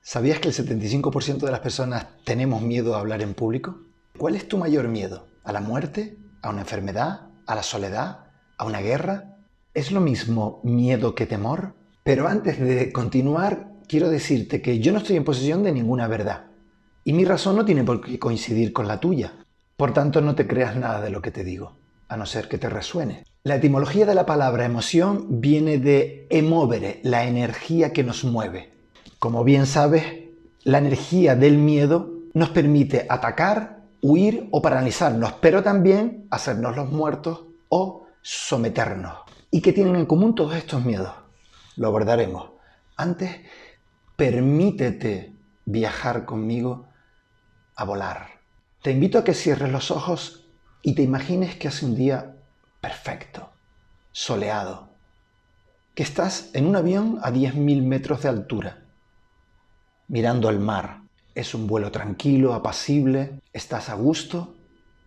¿Sabías que el 75% de las personas tenemos miedo a hablar en público? ¿Cuál es tu mayor miedo? ¿A la muerte? ¿A una enfermedad? ¿A la soledad? ¿A una guerra? ¿Es lo mismo miedo que temor? Pero antes de continuar, quiero decirte que yo no estoy en posesión de ninguna verdad. Y mi razón no tiene por qué coincidir con la tuya. Por tanto, no te creas nada de lo que te digo, a no ser que te resuene. La etimología de la palabra emoción viene de emovere, la energía que nos mueve. Como bien sabes, la energía del miedo nos permite atacar, huir o paralizarnos, pero también hacernos los muertos o someternos. ¿Y qué tienen en común todos estos miedos? Lo abordaremos. Antes, permítete viajar conmigo a volar. Te invito a que cierres los ojos y te imagines que hace un día perfecto, soleado, que estás en un avión a 10.000 metros de altura, mirando al mar. Es un vuelo tranquilo, apacible, estás a gusto,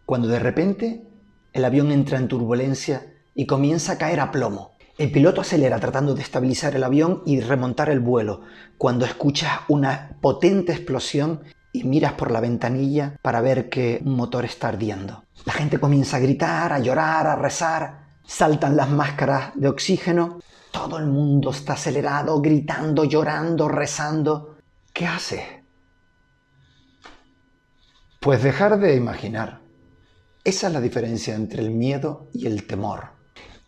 cuando de repente el avión entra en turbulencia y comienza a caer a plomo. El piloto acelera tratando de estabilizar el avión y remontar el vuelo, cuando escuchas una potente explosión y miras por la ventanilla para ver que un motor está ardiendo. La gente comienza a gritar, a llorar, a rezar, saltan las máscaras de oxígeno, todo el mundo está acelerado, gritando, llorando, rezando. ¿Qué haces? Pues dejar de imaginar. Esa es la diferencia entre el miedo y el temor.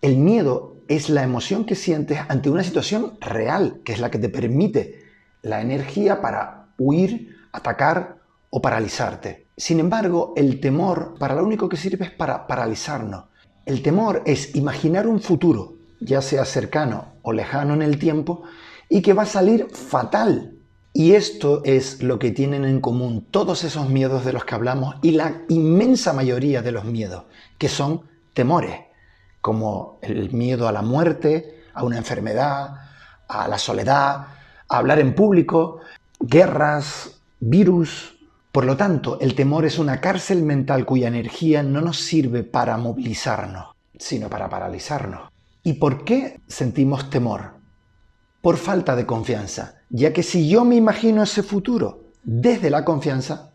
El miedo es la emoción que sientes ante una situación real, que es la que te permite la energía para huir, atacar o paralizarte. Sin embargo, el temor para lo único que sirve es para paralizarnos. El temor es imaginar un futuro, ya sea cercano o lejano en el tiempo, y que va a salir fatal. Y esto es lo que tienen en común todos esos miedos de los que hablamos y la inmensa mayoría de los miedos, que son temores, como el miedo a la muerte, a una enfermedad, a la soledad, a hablar en público, guerras, virus. Por lo tanto, el temor es una cárcel mental cuya energía no nos sirve para movilizarnos, sino para paralizarnos. ¿Y por qué sentimos temor? Por falta de confianza, ya que si yo me imagino ese futuro desde la confianza,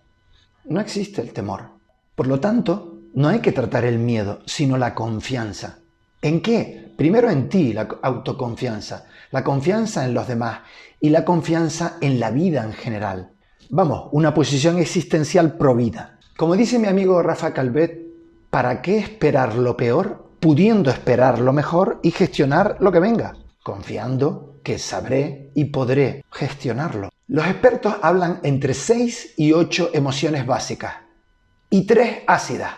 no existe el temor. Por lo tanto, no hay que tratar el miedo, sino la confianza. ¿En qué? Primero en ti, la autoconfianza, la confianza en los demás y la confianza en la vida en general. Vamos, una posición existencial provida. Como dice mi amigo Rafa Calvet, ¿para qué esperar lo peor pudiendo esperar lo mejor y gestionar lo que venga? Confiando que sabré y podré gestionarlo. Los expertos hablan entre 6 y 8 emociones básicas y 3 ácidas.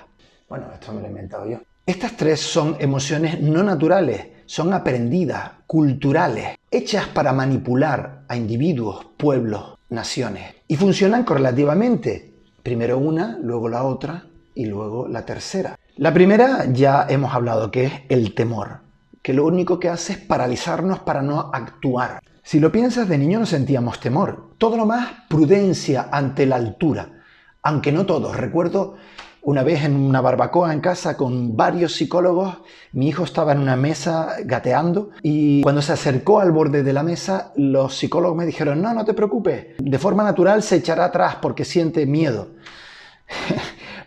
Bueno, esto me lo he inventado yo. Estas 3 son emociones no naturales, son aprendidas, culturales, hechas para manipular a individuos, pueblos, naciones. Y funcionan correlativamente. Primero una, luego la otra y luego la tercera. La primera ya hemos hablado, que es el temor, que lo único que hace es paralizarnos para no actuar. Si lo piensas, de niño no sentíamos temor, todo lo más prudencia ante la altura, aunque no todos. Recuerdo una vez en una barbacoa en casa con varios psicólogos, mi hijo estaba en una mesa gateando y cuando se acercó al borde de la mesa, los psicólogos me dijeron: no te preocupes, de forma natural se echará atrás porque siente miedo.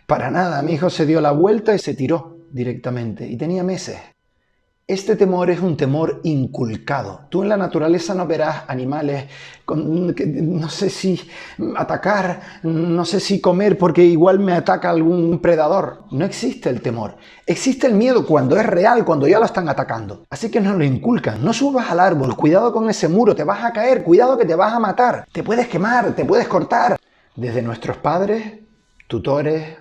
Para nada, mi hijo se dio la vuelta y se tiró directamente y tenía meses. Este temor es un temor inculcado. Tú en la naturaleza no verás animales no sé si atacar, no sé si comer porque igual me ataca algún predador. No existe el temor. Existe el miedo cuando es real, cuando ya lo están atacando. Así que nos lo inculcan. No subas al árbol, cuidado con ese muro, te vas a caer, cuidado que te vas a matar, te puedes quemar, te puedes cortar. Desde nuestros padres, tutores,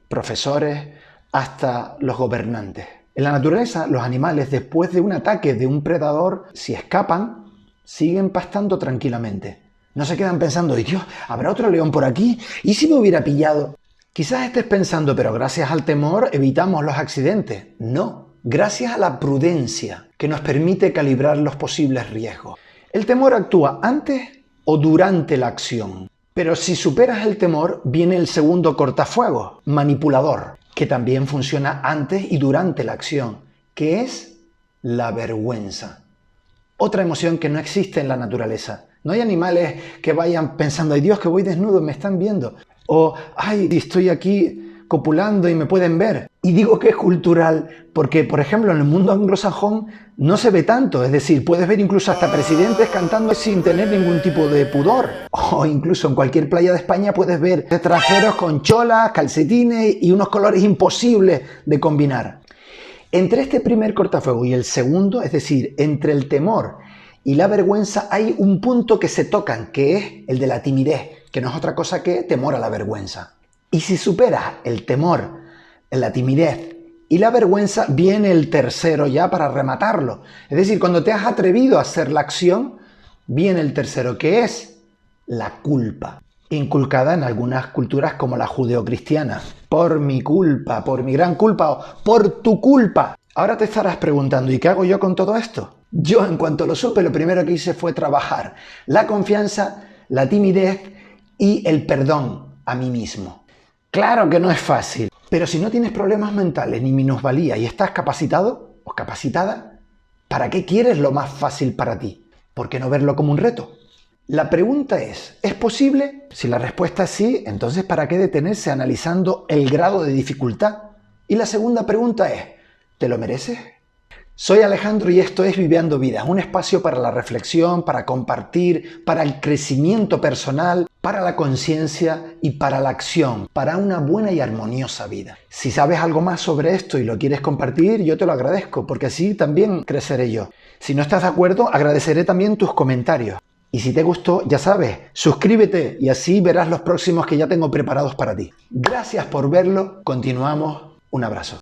profesores, hasta los gobernantes. En la naturaleza, los animales, después de un ataque de un predador, si escapan, siguen pastando tranquilamente. No se quedan pensando: Dios, ¿habrá otro león por aquí? ¿Y si me hubiera pillado? Quizás estés pensando: pero gracias al temor evitamos los accidentes. No, gracias a la prudencia, que nos permite calibrar los posibles riesgos. El temor actúa antes o durante la acción. Pero si superas el temor, viene el segundo cortafuegos, manipulador, que también funciona antes y durante la acción, que es la vergüenza. Otra emoción que no existe en la naturaleza, No hay animales que vayan pensando, ay Dios, que voy desnudo, me están viendo. O, ay, estoy aquí copulando y me pueden ver. Y digo que es cultural porque, por ejemplo, en el mundo anglosajón no se ve tanto. Es decir, puedes ver incluso hasta presidentes cantando sin tener ningún tipo de pudor. O incluso en cualquier playa de España puedes ver extranjeros con cholas, calcetines y unos colores imposibles de combinar. Entre este primer cortafuego y el segundo, es decir, entre el temor y la vergüenza, hay un punto que se tocan, que es el de la timidez, que no es otra cosa que temor a la vergüenza. Y si superas el temor, la timidez y la vergüenza, viene el tercero ya para rematarlo. Es decir, cuando te has atrevido a hacer la acción, viene el tercero, que es la culpa, inculcada en algunas culturas como la judeocristiana. Por mi culpa, por mi gran culpa o por tu culpa. Ahora te estarás preguntando, ¿y qué hago yo con todo esto? Yo, en cuanto lo supe, lo primero que hice fue trabajar la confianza, la timidez y el perdón a mí mismo. Claro que no es fácil, pero si no tienes problemas mentales ni minusvalía y estás capacitado o capacitada, ¿para qué quieres lo más fácil para ti? ¿Por qué no verlo como un reto? La pregunta ¿es posible? Si la respuesta es sí, entonces ¿para qué detenerse analizando el grado de dificultad? Y la segunda pregunta es, ¿te lo mereces? Soy Alejandro y esto es Viveando Vida, un espacio para la reflexión, para compartir, para el crecimiento personal, para la conciencia y para la acción, para una buena y armoniosa vida. Si sabes algo más sobre esto y lo quieres compartir, yo te lo agradezco, porque así también creceré yo. Si no estás de acuerdo, agradeceré también tus comentarios. Y si te gustó, ya sabes, suscríbete y así verás los próximos que ya tengo preparados para ti. Gracias por verlo, continuamos, un abrazo.